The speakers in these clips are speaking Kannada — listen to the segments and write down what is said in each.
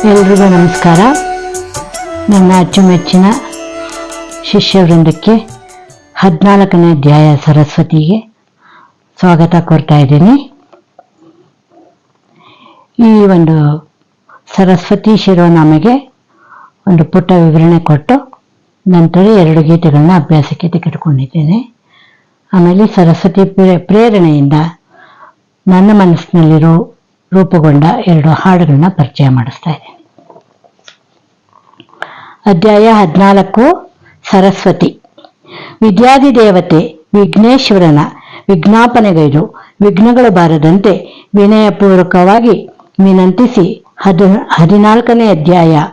ಎಲ್ರಿಗೂ ನಮಸ್ಕಾರ. ನನ್ನ ಅಚ್ಚುಮೆಚ್ಚಿನ ಶಿಷ್ಯವೃಂದಕ್ಕೆ 14ನೇ ಅಧ್ಯಾಯ ಸರಸ್ವತಿಗೆ ಸ್ವಾಗತ ಕೋರ್ತಾ ಇದ್ದೀನಿ. ಈ ಒಂದು ಸರಸ್ವತಿ ಶಿರೋನಾಮೆಗೆ ಒಂದು ಪುಟ್ಟ ವಿವರಣೆ ಕೊಟ್ಟು ನಂತರ 2 ಗೀತೆಗಳನ್ನ ಅಭ್ಯಾಸಕ್ಕೆ ತೆಗೆದುಕೊಂಡಿದ್ದೇನೆ. ಆಮೇಲೆ ಸರಸ್ವತಿ ಪ್ರೇರಣೆಯಿಂದ ನನ್ನ ಮನಸ್ಸಿನಲ್ಲಿರೋ ರೂಪುಗೊಂಡ 2 ಹಾಡುಗಳನ್ನ ಪರಿಚಯ ಮಾಡಿಸ್ತಾ ಇದ್ದೇನೆ. ಅಧ್ಯಾಯ 14 ಸರಸ್ವತಿ. ವಿದ್ಯಾಧಿದೇವತೆ ವಿಘ್ನೇಶ್ವರನ ವಿಜ್ಞಾಪನೆಗೈದು ವಿಘ್ನಗಳು ಬಾರದಂತೆ ವಿನಯಪೂರ್ವಕವಾಗಿ ವಿನಂತಿಸಿ 14ನೇ ಅಧ್ಯಾಯ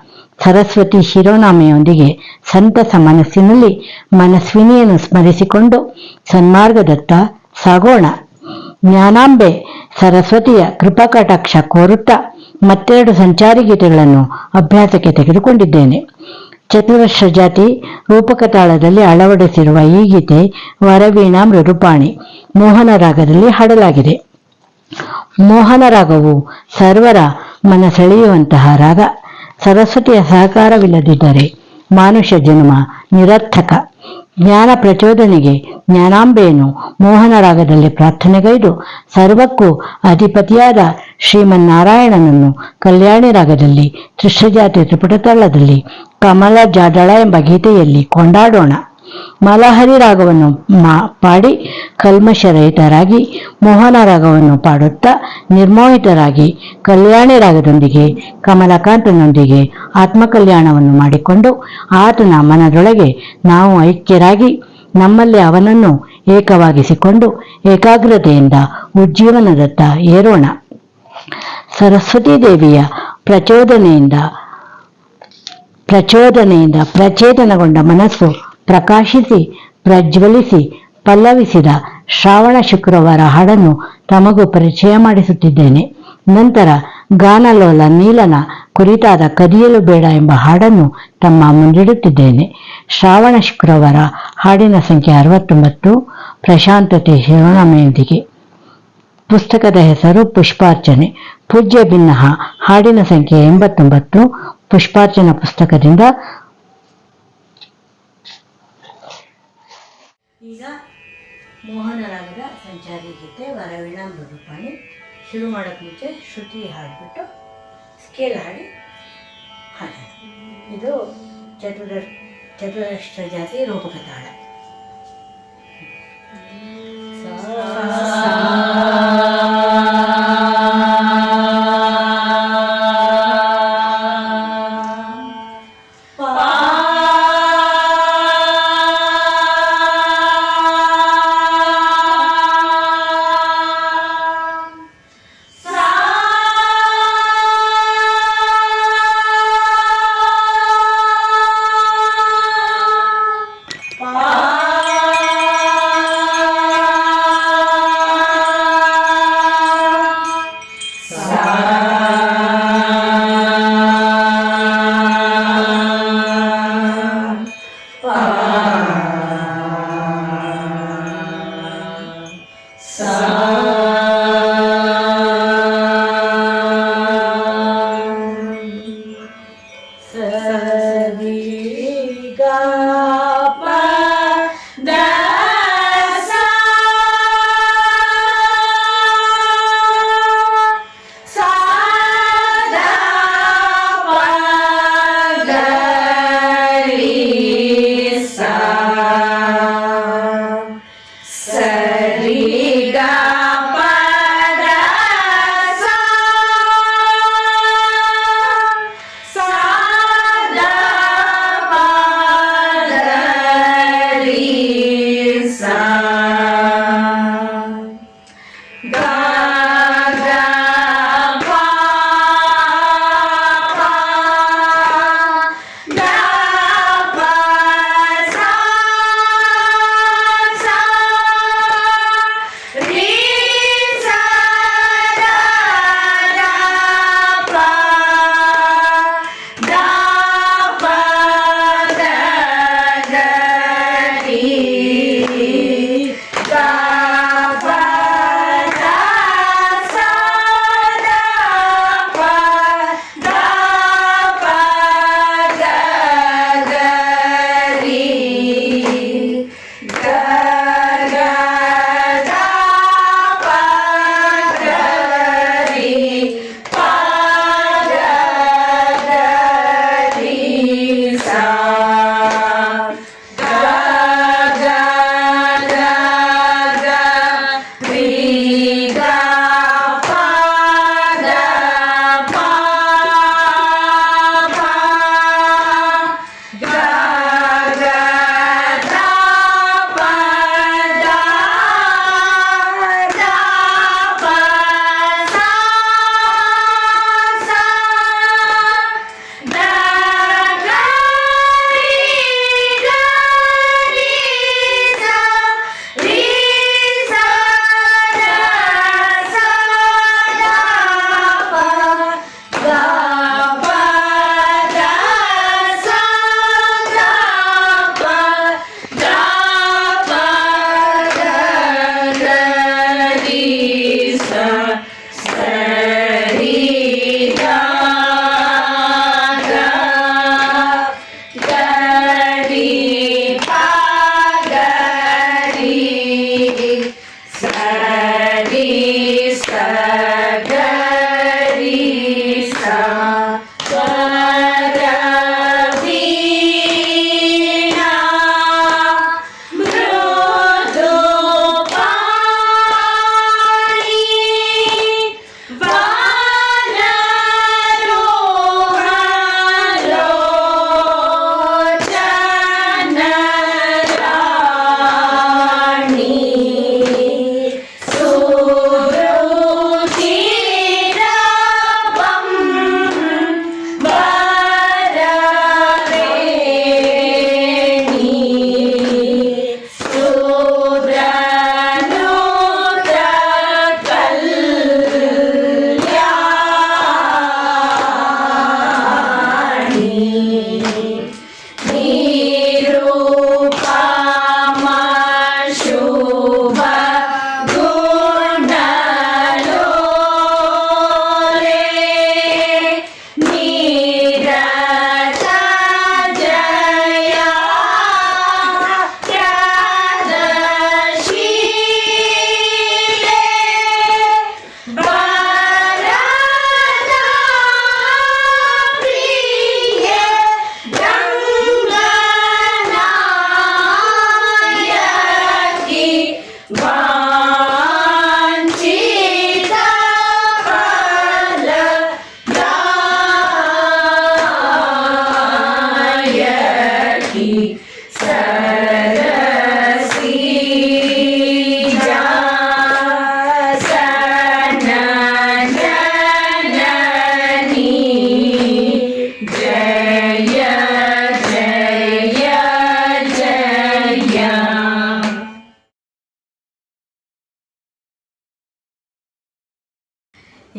ಸರಸ್ವತಿ ಶಿರೋನಾಮೆಯೊಂದಿಗೆ ಸಂತಸ ಮನಸ್ಸಿನಲ್ಲಿ ಮನಸ್ವಿನಿಯನ್ನು ಸ್ಮರಿಸಿಕೊಂಡು ಸನ್ಮಾರ್ಗದತ್ತ ಸಾಗೋಣ. ಜ್ಞಾನಾಂಬೆ ಸರಸ್ವತಿಯ ಕೃಪಾಕಟಾಕ್ಷ ಕೋರುತ್ತಾ ಮತ್ತೆರಡು ಸಂಚಾರಿ ಗೀತೆಗಳನ್ನು ಅಭ್ಯಾಸಕ್ಕೆ ತೆಗೆದುಕೊಂಡಿದ್ದೇನೆ. ಚತುರಶ್ರ ಜಾತಿ ರೂಪಕ ತಾಳದಲ್ಲಿ ಅಳವಡಿಸಿರುವ ಈ ಗೀತೆ ವರವೀಣಾ ಮೃದುಪಾಣಿ ಮೋಹನ ರಾಗದಲ್ಲಿ ಹಾಡಲಾಗಿದೆ. ಮೋಹನ ರಾಗವು ಸರ್ವರ ಮನಸೆಳೆಯುವಂತಹ ರಾಗ. ಸರಸ್ವತಿಯ ಸಹಕಾರವಿಲ್ಲದಿದ್ದರೆ ಮಾನುಷ ಜನ್ಮ ನಿರರ್ಥಕ. ಜ್ಞಾನ ಪ್ರಚೋದನೆಗೆ ಜ್ಞಾನಾಂಬೆಯನ್ನು ಮೋಹನ ರಾಗದಲ್ಲಿ ಪ್ರಾರ್ಥನೆಗೈದು ಸರ್ವಕ್ಕೂ ಅಧಿಪತಿಯಾದ ಶ್ರೀಮನ್ನಾರಾಯಣನನ್ನು ಕಲ್ಯಾಣಿ ರಾಗದಲ್ಲಿ ತ್ರಿಶ್ರಜಾತಿ ತ್ರಿಪುಟತಾಳದಲ್ಲಿ ಕಮಲ ಜಾಡಳ ಎಂಬ ಗೀತೆಯಲ್ಲಿ ಕೊಂಡಾಡೋಣ. ಮಲಹರಿ ರಾಗವನ್ನು ಪಾಡಿ ಕಲ್ಮಶರಹಿತರಾಗಿ ಮೋಹನ ರಾಗವನ್ನು ಪಾಡುತ್ತಾ ನಿರ್ಮೋಹಿತರಾಗಿ ಕಲ್ಯಾಣಿ ರಾಗದೊಂದಿಗೆ ಕಮಲಕಾಂತನೊಂದಿಗೆ ಆತ್ಮಕಲ್ಯಾಣವನ್ನು ಮಾಡಿಕೊಂಡು ಆತನ ಮನದೊಳಗೆ ನಾವು ಐಕ್ಯರಾಗಿ ನಮ್ಮಲ್ಲಿ ಅವನನ್ನು ಏಕವಾಗಿಸಿಕೊಂಡು ಏಕಾಗ್ರತೆಯಿಂದ ಉಜ್ಜೀವನದತ್ತ ಏರೋಣ. ಸರಸ್ವತೀ ದೇವಿಯ ಪ್ರಚೋದನೆಯಿಂದ ಪ್ರಚೇತನಗೊಂಡ ಮನಸ್ಸು ಪ್ರಕಾಶಿಸಿ ಪ್ರಜ್ವಲಿಸಿ ಪಲ್ಲವಿಸಿದ ಶ್ರಾವಣ ಶುಕ್ರವಾರ ಹಾಡನ್ನು ತಮಗೂ ಪರಿಚಯ ಮಾಡಿಸುತ್ತಿದ್ದೇನೆ. ನಂತರ ಗಾನಲೋಲ ನೀಲನ ಕುರಿತಾದ ಕದಿಯಲು ಬೇಡ ಎಂಬ ಹಾಡನ್ನು ತಮ್ಮ ಮುಂದಿಡುತ್ತಿದ್ದೇನೆ. ಶ್ರಾವಣ ಶುಕ್ರವಾರ ಹಾಡಿನ ಸಂಖ್ಯೆ 69 ಪ್ರಶಾಂತತೆ ಶಿರೋನಾಮೆಯೊಂದಿಗೆ. ಪುಸ್ತಕದ ಹೆಸರು ಪುಷ್ಪಾರ್ಚನೆ. ಪೂಜ್ಯ ಭಿನ್ನಹ ಹಾಡಿನ ಸಂಖ್ಯೆ 89 ಪುಷ್ಪಾರ್ಚನಾ ಪುಸ್ತಕದಿಂದ. ಈಗ ಮೋಹನ ರಾಗದ ಸಂಚಾರಿ ಗೀತೆ ವರವೀಣಾ ಮೃದುಪಾಣಿ. ಶುರು ಮಾಡೋಕ್ಕೆ ಮುಂಚೆ ಶ್ರುತಿ ಹಾಡಿಬಿಟ್ಟು ಸ್ಕೇಲ್ ಹಾಡಿ ಹಾಡೋಣ. ಇದು ಚತುರಶ್ರ ಜಾತಿ ರೂಪಕ ತಾಳ.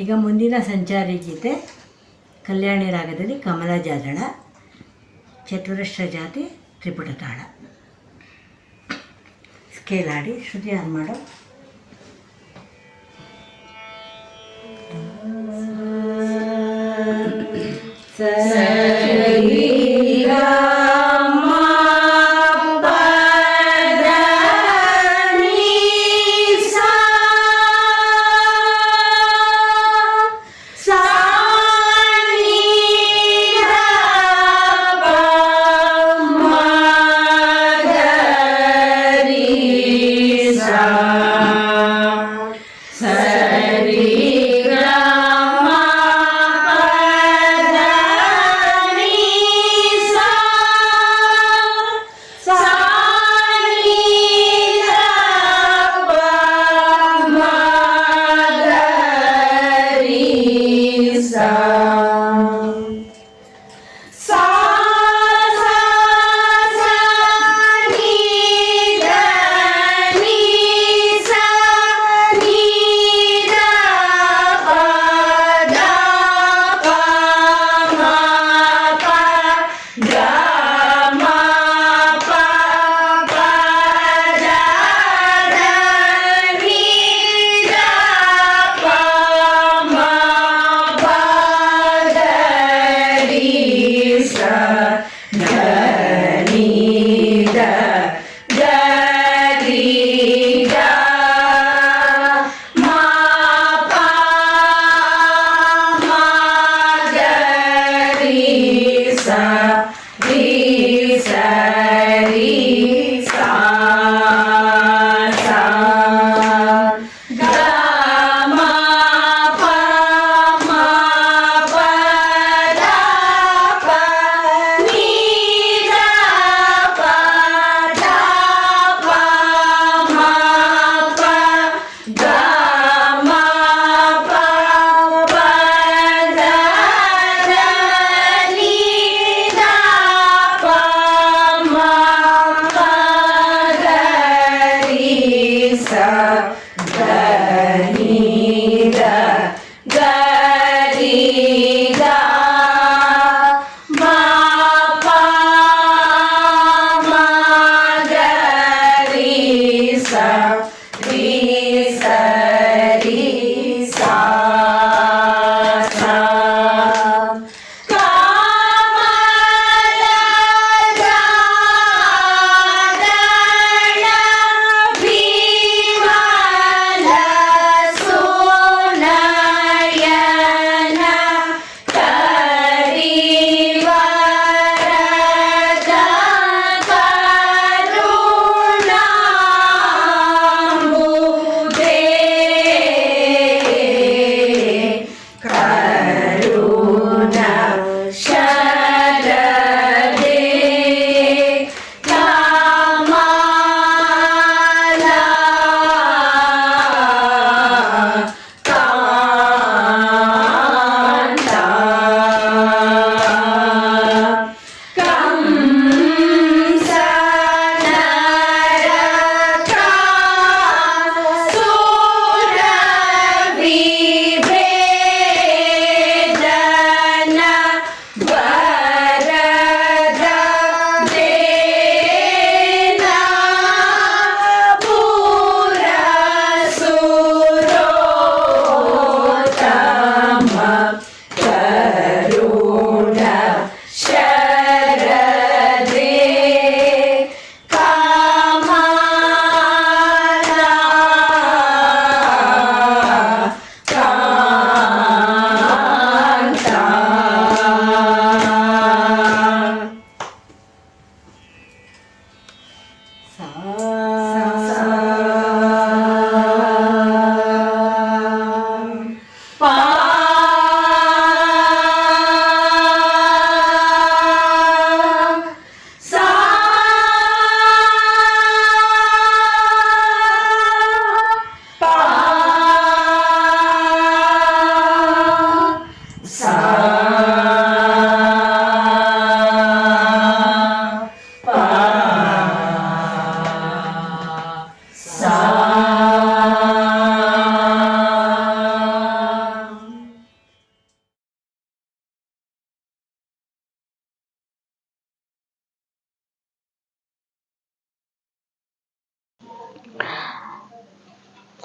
ಈಗ ಮುಂದಿನ ಸಂಚಾರಿ ಗೀತೆ ಕಲ್ಯಾಣಿ ರಾಗದಲ್ಲಿ ಕಮಲ ಜಾಜಳ, ಚತುರಶ್ರ ಜಾತಿ ತ್ರಿಪುಟ ತಾಳ. ಸ್ಕೇಲ್ ಹಾಡಿ ಶ್ರುತಿ ಆನ್ ಮಾಡೋ.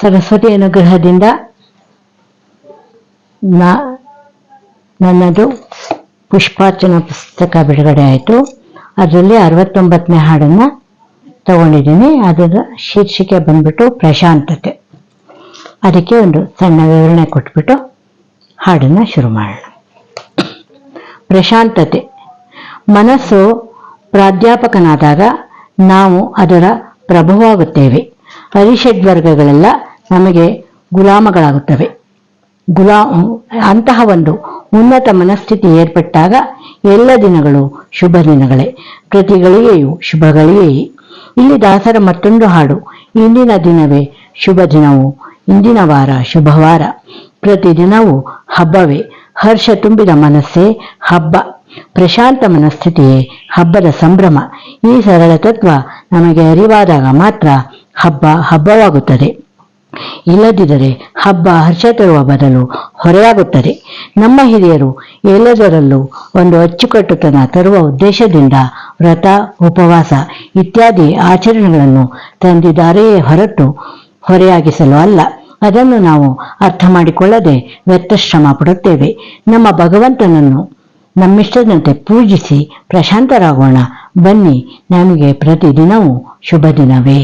ಸರಸ್ವತಿ ಅನುಗ್ರಹದಿಂದ ನನ್ನದು ಪುಷ್ಪಾರ್ಚನಾ ಪುಸ್ತಕ ಬಿಡುಗಡೆ ಆಯಿತು. ಅದರಲ್ಲಿ 69ನೇ ಹಾಡನ್ನು ತಗೊಂಡಿದ್ದೀನಿ. ಅದರ ಶೀರ್ಷಿಕೆ ಬಂದ್ಬಿಟ್ಟು ಪ್ರಶಾಂತತೆ. ಅದಕ್ಕೆ ಒಂದು ಸಣ್ಣ ವಿವರಣೆ ಕೊಟ್ಬಿಟ್ಟು ಹಾಡನ್ನು ಶುರು ಮಾಡೋಣ. ಪ್ರಶಾಂತತೆ. ಮನಸ್ಸು ಪ್ರಾಧ್ಯಾಪಕನಾದಾಗ ನಾವು ಅದರ ಪ್ರಭುವಾಗುತ್ತೇವೆ. ಅರಿಷಡ್ವರ್ಗಗಳೆಲ್ಲ ನಮಗೆ ಗುಲಾಮಗಳಾಗುತ್ತವೆ. ಅಂತಹ ಒಂದು ಉನ್ನತ ಮನಸ್ಥಿತಿ ಏರ್ಪಟ್ಟಾಗ ಎಲ್ಲ ದಿನಗಳು ಶುಭ ದಿನಗಳೇ, ಪ್ರತಿ ಗಳಿಗೆಯೂ ಶುಭ ಗಳಿಗೆಯೇ. ಇಲ್ಲಿ ದಾಸರ ಮತ್ತೊಂದು ಹಾಡು. ಇಂದಿನ ದಿನವೇ ಶುಭ ದಿನವು, ಇಂದಿನ ವಾರ ಶುಭವಾರ. ಪ್ರತಿದಿನವೂ ಹಬ್ಬವೇ, ಹರ್ಷ ತುಂಬಿದ ಮನಸ್ಸೇ ಹಬ್ಬ. ಪ್ರಶಾಂತ ಮನಸ್ಥಿತಿಯೇ ಹಬ್ಬದ ಸಂಭ್ರಮ. ಈ ಸರಳ ತತ್ವ ನಮಗೆ ಅರಿವಾದಾಗ ಮಾತ್ರ ಹಬ್ಬ ಹಬ್ಬವಾಗುತ್ತದೆ. ಇಲ್ಲದಿದ್ದರೆ ಹಬ್ಬ ಹರ್ಷ ತರುವ ಬದಲು ಹೊರೆಯಾಗುತ್ತದೆ. ನಮ್ಮ ಹಿರಿಯರು ಎಲ್ಲದರಲ್ಲೂ ಒಂದು ಅಚ್ಚುಕಟ್ಟುತನ ತರುವ ಉದ್ದೇಶದಿಂದ ವ್ರತ, ಉಪವಾಸ ಇತ್ಯಾದಿ ಆಚರಣೆಗಳನ್ನು ತಂದಿದ್ದಾರೆಯೇ ಹೊರತು ಹೊರೆಯಾಗಿಸಲು ಅಲ್ಲ. ಅದನ್ನು ನಾವು ಅರ್ಥ ಮಾಡಿಕೊಳ್ಳದೆ ವ್ಯರ್ಥ ಶ್ರಮ ಪಡುತ್ತೇವೆ. ನಮ್ಮ ಭಗವಂತನನ್ನು ನಮ್ಮಿಷ್ಟದಂತೆ ಪೂಜಿಸಿ ಪ್ರಶಾಂತರಾಗೋಣ. ಬನ್ನಿ, ನಮಗೆ ಪ್ರತಿದಿನವೂ ಶುಭ ದಿನವೇ.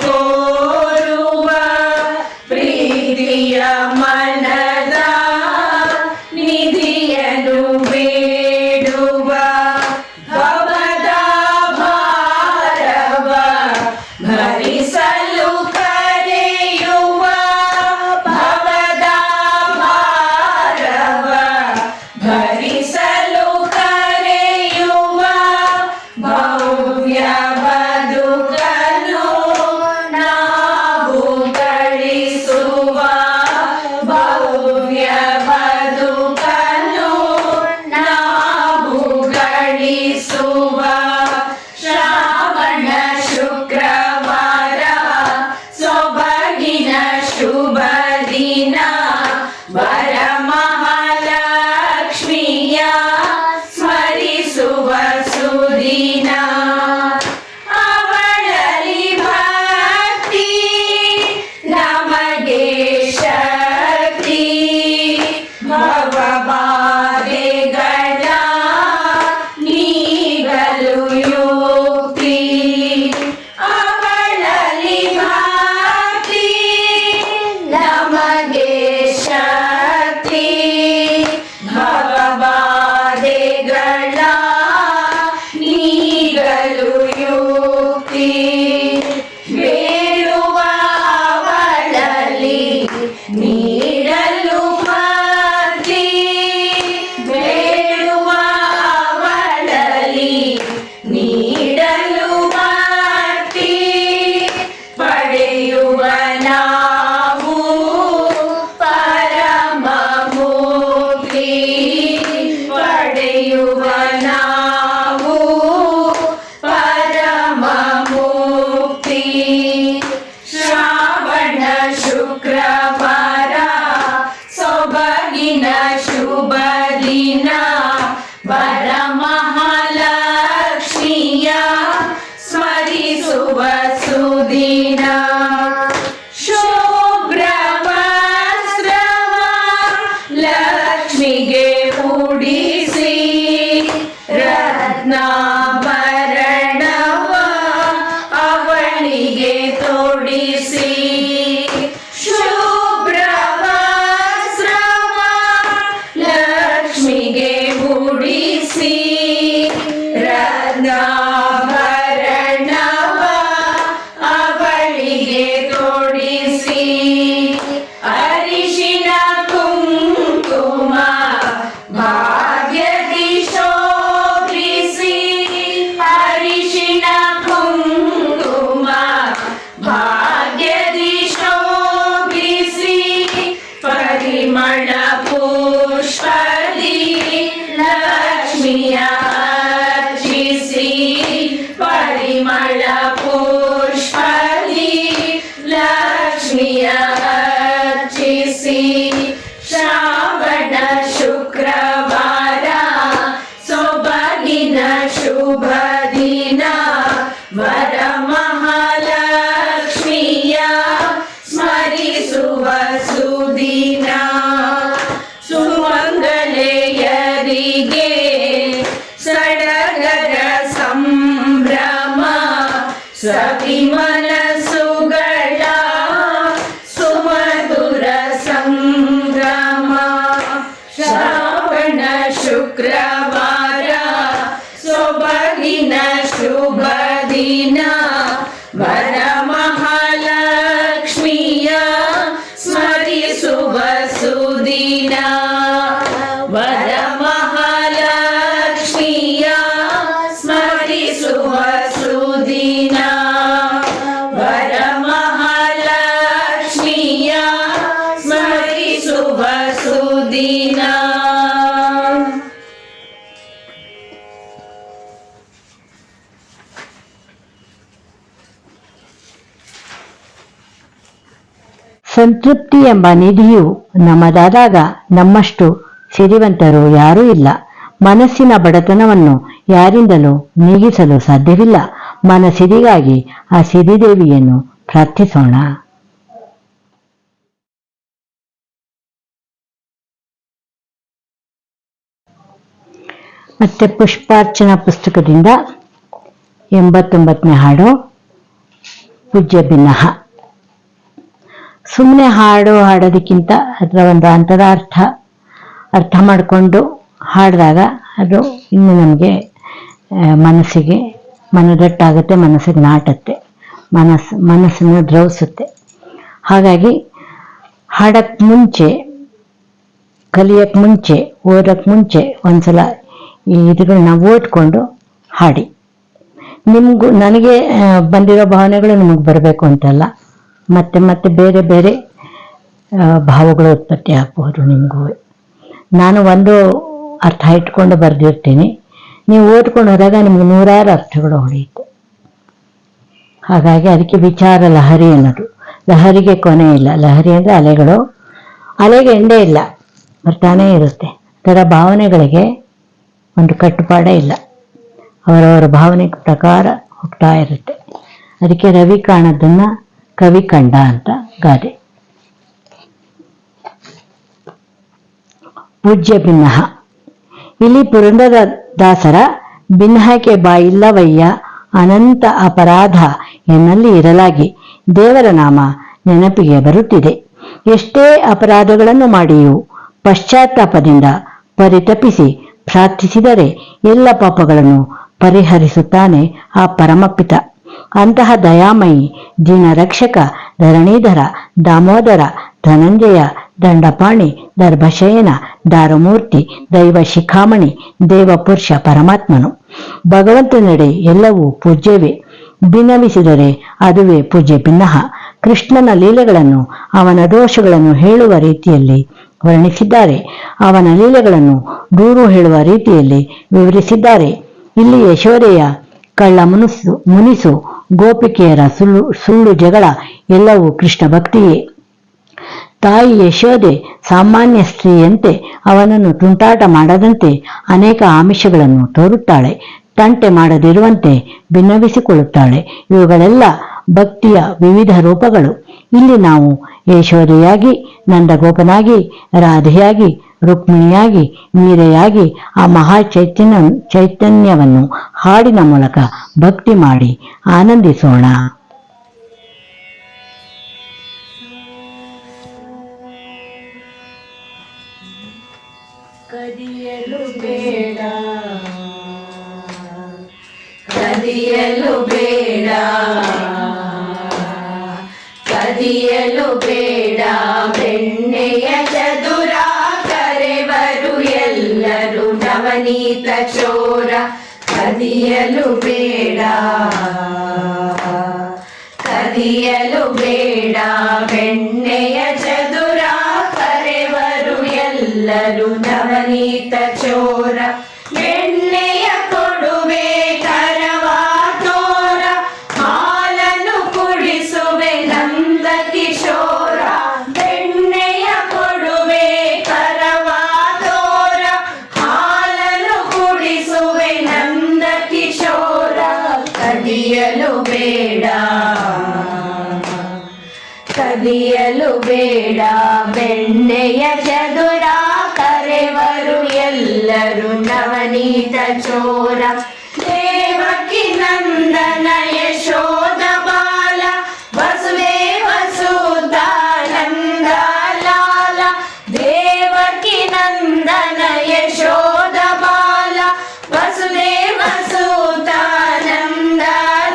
ಕೋರುವ ಪ್ರೀತಿಯ ಮನ ಶುಭ ದಿನ ವರಮಹಾಲಕ್ಷ್ಮಿಯ ಸ್ಮರಿಸುವ ಸುದಿನ. ಶುಭ್ರವಸ್ತ್ರವ ಲಕ್ಷ್ಮಿಗೆ ಉಡಿಸಿ ರತ್ನಾಭರಣವ ಅವಳಿಗೆ ತೊಡಿಸಿ. ಶುಭ್ರವಸ್ತ್ರವ ಲಕ್ಷ್ಮಿಗೆ ಉಡಿಸಿ ರತ್ನಾಭರಣವ ಅವಳಿಗೆ ತೊಡಿಸಿ. ಅರಿಶಿನ ಕುಂಕುಮ ಭಾಗ್ಯದಿ ಶೋಭಿಸಿ. ಅರಿಶಿನ ಕುಂಕುಮ ಭಾಗ್ಯದಿ ಶೋಭಿಸಿ. ಪರಿಮಳ ಪುಷ್ಪದಿ ಲಕ್ಷ್ಮಿಯ ಅರ್ಚಿಸಿ. ಪರಿಮಳ ಪುಷ್ಪದಿ ಲಕ್ಷ್ಮಿಯ ಅರ್ಚಿಸಿ. ಶ್ರಾವಣ ಶುಕ್ರವಾರ ಸೊಬಗಿನ ಶುಭ ದಿನ ವರಮಹಾಲಕ್ಷ್ಮಿಯ ಸ್ಮರಿಸುವ ಸುದಿನ. ಸುಮಂಗಲೆಯರಿಗೆ ಸಡಗರ ಸಂಭ್ರಮ ಸವಿ ಮನಸ್ಸುಗಳ ಸುಮಧುರ ಸಂಭ್ರಮ. ಶ್ರಾವಣ ಶುಕ್ರವಾರ ಸೊಬಗಿನ ಶುಭ ದಿನ ವರಮಹಾಲಕ್ಷ್ಮಿಯ ಸ್ಮರಿಸುವ ಸುದಿನ. ವರಮಹಾಲಕ್ಷ್ಮಿಯ ಸ್ಮರಿಸುವ ಸುದಿನ. ವರಮಹಾಲಕ್ಷ್ಮಿಯ ಸ್ಮರಿಸುವ ಸುದಿನ. ಸಂತೃಪ್ತಿ ಎಂಬ ನಿಧಿಯು ನಮ್ಮದಾದಾಗ ನಮ್ಮಷ್ಟು ಸಿರಿವಂತರು ಯಾರೂ ಇಲ್ಲ. ಮನಸ್ಸಿನ ಬಡತನವನ್ನು ಯಾರಿಂದಲೂ ನೀಗಿಸಲು ಸಾಧ್ಯವಿಲ್ಲ. ಮನಸ್ಸಿರಿಗಾಗಿ ಆ ಸಿರಿದೇವಿಯನ್ನು ಪ್ರಾರ್ಥಿಸೋಣ. ಮತ್ತೆ ಪುಷ್ಪಾರ್ಚನಾ ಪುಸ್ತಕದಿಂದ 89ನೇ ಹಾಡು ಪೂಜ್ಯ ಭಿನ್ನಹ. ಸುಮ್ಮನೆ ಹಾಡೋದಕ್ಕಿಂತ ಅದರ ಒಂದು ಅಂತರಾರ್ಥ ಅರ್ಥ ಮಾಡಿಕೊಂಡು ಹಾಡಿದಾಗ ಅದು ಇನ್ನು ನಮಗೆ ಮನಸ್ಸಿಗೆ ಮನದಟ್ಟಾಗುತ್ತೆ, ಮನಸ್ಸಿಗೆ ನಾಟುತ್ತೆ, ಮನಸ್ಸನ್ನು ದ್ರವಿಸುತ್ತೆ. ಹಾಗಾಗಿ ಹಾಡಕ್ಕೆ ಮುಂಚೆ, ಕಲಿಯಕ್ಕೆ ಮುಂಚೆ, ಓದಕ್ಕೆ ಮುಂಚೆ ಒಂದ್ಸಲ ಈ ಇದುಗಳನ್ನ ಓದ್ಕೊಂಡು ಹಾಡಿ. ನನಗೆ ಬಂದಿರೋ ಭಾವನೆಗಳು ನಿಮಗೆ ಬರಬೇಕು ಅಂತಲ್ಲ, ಮತ್ತೆ ಮತ್ತೆ ಬೇರೆ ಬೇರೆ ಭಾವಗಳು ಉತ್ಪತ್ತಿ ಆಗ್ಬೋದು ನಿಮಗೂ. ನಾನು ಒಂದು ಅರ್ಥ ಇಟ್ಕೊಂಡು ಬರೆದಿರ್ತೀನಿ, ನೀವು ಓದ್ಕೊಂಡು ಹೋದಾಗ ನಿಮ್ಗೆ ನೂರಾರು ಅರ್ಥಗಳು ಹೊಳೆಯುತ್ತೆ. ಹಾಗಾಗಿ ಅದಕ್ಕೆ ವಿಚಾರ ಲಹರಿ ಅನ್ನೋದು. ಲಹರಿಗೆ ಕೊನೆ ಇಲ್ಲ. ಲಹರಿ ಅಂದರೆ ಅಲೆಗಳು, ಅಲೆಗೆ ಎಂಡೇ ಇಲ್ಲ, ಬರ್ತಾನೇ ಇರುತ್ತೆ. ಅದರ ಭಾವನೆಗಳಿಗೆ ಒಂದು ಕಟ್ಟುಪಾಡೇ ಇಲ್ಲ, ಅವರವರ ಭಾವನೆ ಪ್ರಕಾರ ಹೋಗ್ತಾ ಇರುತ್ತೆ. ಅದಕ್ಕೆ ರವಿ ಕಾಣದನ್ನ ಕವಿ ಕಂಡ ಅಂತ ಗಾದೆ. ಪೂಜ್ಯ ಭಿನ್ನಹ. ಇಲ್ಲಿ ಪುರಂದರದಾಸರ ಭಿನ್ನಹಕ್ಕೆ ಬಾಯಿಲ್ಲವಯ್ಯ ಅನಂತ ಅಪರಾಧ ಎನ್ನಲ್ಲಿ ಇರಲಾಗಿ ದೇವರ ನಾಮ ನೆನಪಿಗೆ ಬರುತ್ತಿದೆ. ಎಷ್ಟೇ ಅಪರಾಧಗಳನ್ನು ಮಾಡಿಯೂ ಪಶ್ಚಾತ್ತಾಪದಿಂದ ಪರಿತಪಿಸಿ ಪ್ರಾರ್ಥಿಸಿದರೆ ಎಲ್ಲ ಪಾಪಗಳನ್ನು ಪರಿಹರಿಸುತ್ತಾನೆ ಆ ಪರಮಪಿತ. ಅಂತಹ ದಯಾಮಯಿ ದೀನರಕ್ಷಕ ಧರಣೀಧರ ದಾಮೋದರ ಧನಂಜಯ ದಂಡಪಾಣಿ ದರ್ಭಶಯನ ದಾರಮೂರ್ತಿ ದೈವ ಶಿಖಾಮಣಿ ದೇವಪುರುಷ ಪರಮಾತ್ಮನು. ಭಗವಂತನೆಡೆ ಎಲ್ಲವೂ ಪೂಜ್ಯವೇ. ಭಿನ್ನವಿಸಿದರೆ ಅದುವೇ ಪೂಜ್ಯ ಭಿನ್ನಹ. ಕೃಷ್ಣನ ಲೀಲೆಗಳನ್ನು ಅವನ ದೋಷಗಳನ್ನು ಹೇಳುವ ರೀತಿಯಲ್ಲಿ ವರ್ಣಿಸಿದ್ದಾರೆ. ಅವನ ಲೀಲೆಗಳನ್ನು ದೂರು ಹೇಳುವ ರೀತಿಯಲ್ಲಿ ವಿವರಿಸಿದ್ದಾರೆ. ಇಲ್ಲಿ ಯಶೋದೆಯ ಕಳ್ಳ ಮುನಿಸು ಗೋಪಿಕೆಯರ ಸುಳ್ಳು ಜಗಳ ಎಲ್ಲವೂ ಕೃಷ್ಣ ಭಕ್ತಿಯೇ. ತಾಯಿ ಯಶೋದೆ ಸಾಮಾನ್ಯ ಸ್ತ್ರೀಯಂತೆ ಅವನನ್ನು ತುಂಟಾಟ ಮಾಡದಂತೆ ಅನೇಕ ಆಮಿಷಗಳನ್ನು ತೋರುತ್ತಾಳೆ. ತಂಟೆ ಮಾಡದಿರುವಂತೆ ಭಿನ್ನವಿಸಿಕೊಳ್ಳುತ್ತಾಳೆ. ಇವುಗಳೆಲ್ಲ ಭಕ್ತಿಯ ವಿವಿಧ ರೂಪಗಳು. ಇಲ್ಲಿ ನಾವು ಯಶೋದೆಯಾಗಿ, ನಂದಗೋಪನಾಗಿ, ರಾಧೆಯಾಗಿ, ರುಕ್ಮಿಣಿಯಾಗಿ, ಮೀರೆಯಾಗಿ ಆ ಚೈತನ್ಯವನ್ನು ಹಾಡಿನ ಮೂಲಕ ಭಕ್ತಿ ಮಾಡಿ ಆನಂದಿಸೋಣ. ಕದಿಯಲು ಬೇಡ, ಕದಿಯಲು ಬೇಡ, ಕದಿಯಲು ಬೇಡ ಬೆಣ್ಣೆಯ ಚದುರ, ಕರೆವರು ಎಲ್ಲರೂ ನವನೀತ ಚೋರ. ಕದಿಯಲು ಬೇಡ, ಕದಿಯಲು ಬೇಡ ಬೆಣ್ಣೆಯ ಚದುರ, ಕರೆವರು ಎಲ್ಲರೂ ನವನೀತ ಚೋರ. ಬೆಣ್ಣೆಯ ಕೊಡುವೆ ಕರವ ತೋರ, ಹಾಲನ್ನು ಕುಡಿಸುವೆ ನಂದ ಕಿಶೋರ. ಬೆಣ್ಣೆಯ ಕೊಡುವೆ ಕರವ ತೋರ, ಹಾಲನ್ನು ಕುಡಿಸುವೆ ನಂದ ಕಿಶೋರ. ಕದಿಯಲು ಬೇಡ, ಕದಿಯಲು ಬೇಡ ಬೆಣ್ಣೆಯ ಚದುರ, ಕರೆವರು ಎಲ್ಲರೂ ನವನೀತ ಚೋರ. ದೇವಕಿ ನಂದನ ಯಶೋದ ಬಾಲ, ವಸುದೇವ ಸೂತ ನಂದ ಲಾಲ. ದೇವಕಿ ನಂದನ ಯಶೋದ ಬಾಲ, ವಸುದೇವ ಸೂತ ನಂದ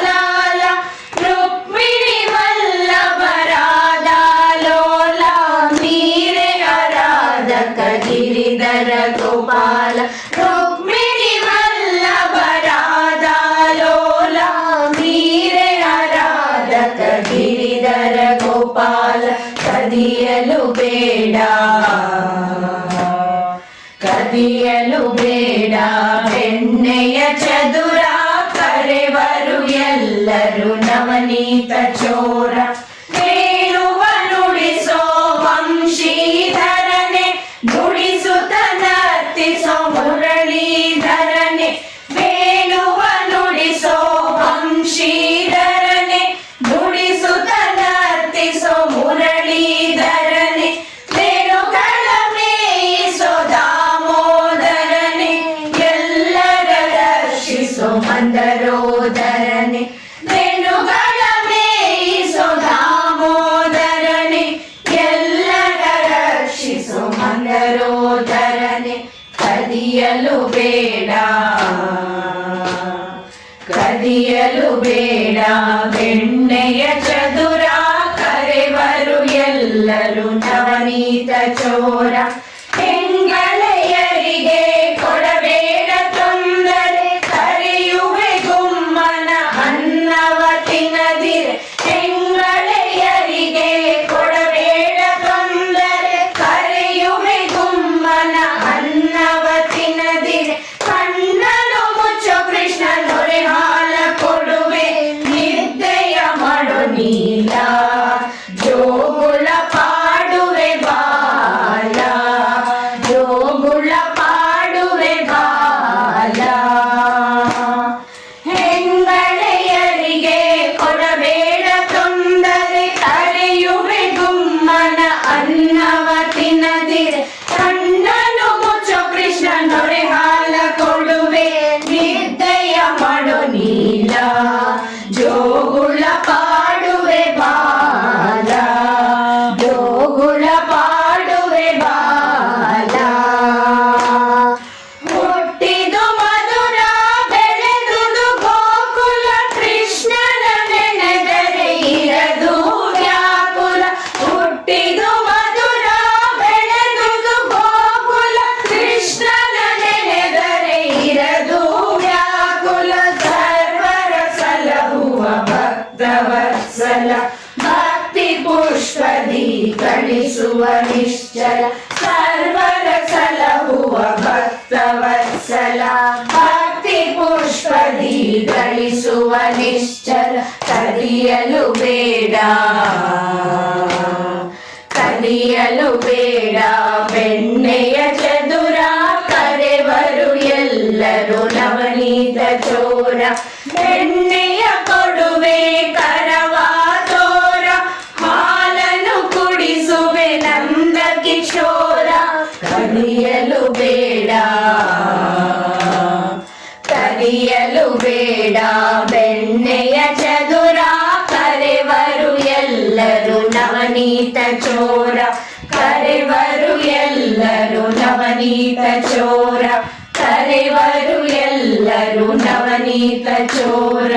ಲಾಲ. ರುಕ್ಮಿಣಿ ವಲ್ಲಭರಾದ ಲೋಲ, ಮೀರೆ ಆರಾಧಕ ಗಿರಿಧರ ಗೋಪಾಲ. ರುಕ್ಮಿಣಿ ವಲ್ಲಭರಾದ ಲೋಲ, ಮೀರೆ ಆರಾಧಕ ಗಿರಿಧರ ಗೋಪಾಲ. ಕದಿಯಲು ಬೇಡ, ಕದಿಯಲು ಬೇಡ ಬೆಣ್ಣೆಯ ಚದುರ, ಕರೆವರು ಎಲ್ಲರೂ ನವನೀತ ಚೋರ. ವೇಣುವ ನುಡಿಸೋ ವಂಶೀಧರನೆ, ನುಡಿಸುತ್ತ ನರ್ತಿಸೋ ಮುರಳೀಧರನೆ. ವೇಣುವ ನುಡಿಸೋ ವಂಶೀಧರನೆ, ನುಡಿಸುತ್ತ ನರ್ತಿಸೋ ಮುರಳೀಧರನೆ. ವೇಣುಗಳ ಮೇಯಿಸೋ ದಾಮೋದರನೆ, ಎಲ್ಲರ ರಕ್ಷಿಸೋ ಮಂದರೋದರನೆ. ವೇಣುಗಳ ಮೇಯಿಸೋ ದಾಮೋದರನೆ, ಎಲ್ಲರ ರಕ್ಷಿಸೋ ಮಂದರೋದರನೆ. ಕದಿಯಲು ಬೇಡ, ಕದಿಯಲು ಬೇಡ ಬೆಣ್ಣೆಯ ಚದುರ, ಕರೆವರು ಎಲ್ಲರೂ ನವನೀತ ಚೋರ. ಹೆಂಗಳೆಯರಿಗೆ ಕೊಡಬೇಡ ತೊಂದರೆ, ಕರೆಯುವೆ ಗುಮ್ಮನ ಅನ್ನವ ತಿನ್ನದಿರೆ. ಹೆಂಗಳೆಯರಿಗೆ ಕೊಡಬೇಡ ತೊಂದರೆ, ಕರೆಯುವೆ ಗುಮ್ಮನ ಅನ್ನವ ತಿನ್ನದಿರೆ. ಕಣ್ಣನು ಮುಚ್ಚೋ ಕೃಷ್ಣ ನೊರೆ ಹಾಲ ಕೊಡುವೆ, ನಿದ್ದೆಯ ಮಾಡೋ ನೀಲ. ಜೋಗುಳ ಪಾಡುವೆ ಬಾಲ, ಜೋಗುಳ ಪಾಡುವೆ ಬಾಲ. ಹೆಂಗಳೆಯರಿಗೆ ಕೊಡಬೇಡ ತೊಂದರೆ, ಕರೆಯುವೆ ಗುಮ್ಮನ ಅನ್ನವ ತಿನ್ನದಿರೆ. ಕಣ್ಣನು ಮುಚ್ಚೋ ಕೃಷ್ಣ ನೊರೆ ಹಾಲ ಕೊಡುವೆ, ನಿದ್ದೆಯ ಮಾಡೋ ನೀಲ. ಜೋಗುಳ ಪಾಡುವೆ ಬಾಲ, ಜೋಗುಳ ಪಾಡುವೆ ಬಾಲ. ಹುಟ್ಟಿದು ಮಧುರ, ಬೆಳೆದುದು ಗೋಕುಲ, ಕೃಷ್ಣನ ನೆನೆದರೆ ಇರದು ವ್ಯಾಕುಲ. ಹುಟ್ಟಿದು ಮಧುರ, ಬೆಳೆದುದು ಗೋಕುಲ, ಕೃಷ್ಣನ ನೆನೆದರೆ ಇರದು ವ್ಯಾಕುಲ. ಸರ್ವರ ಸಲಹುವ ಭಕ್ತವತ್ಸಲ, ಭಕ್ತಿ ಪುಷ್ಪದಿ ಗಳಿಸುವ ನಿಶ್ಚಲ. ಸರ್ವರ ಸಲಹುವ ಭಕ್ತವತ್ಸಲ, ಭಕ್ತಿ ಪುಷ್ಪದಿ ಗಳಿಸುವ ನಿಶ್ಚಲ. ಕದಿಯಲು ಬೇಡ, ಕದಿಯಲು ಕದಿಯಲು ಬೇಡ ಬೆಣ್ಣೆಯ ಚದುರ, ಕರೆವರು ಎಲ್ಲರೂ ನವನೀತ ಚೋರ. ಬೆಣ್ಣೆಯ ಕೊಡುವೆ ಕರವ ತೋರ, ಹಾಲನ್ನು ಕುಡಿಸುವೆ ನಂದ ಕಿಶೋರ. ಕದಿಯಲು ಬೇಡ ಕದಿಯಲು ಬೇಡ ಬೆಣ್ಣೆಯ ಚದುರ, ಕರೆವರು ಎಲ್ಲರೂ ನವನೀತ ಚೋರ. ಕರೆವರು ಎಲ್ಲರೂ ನವನೀತ ಚೋರ, ಕರೆವರು ಎಲ್ಲರೂ ನವನೀತ ಚೋರ.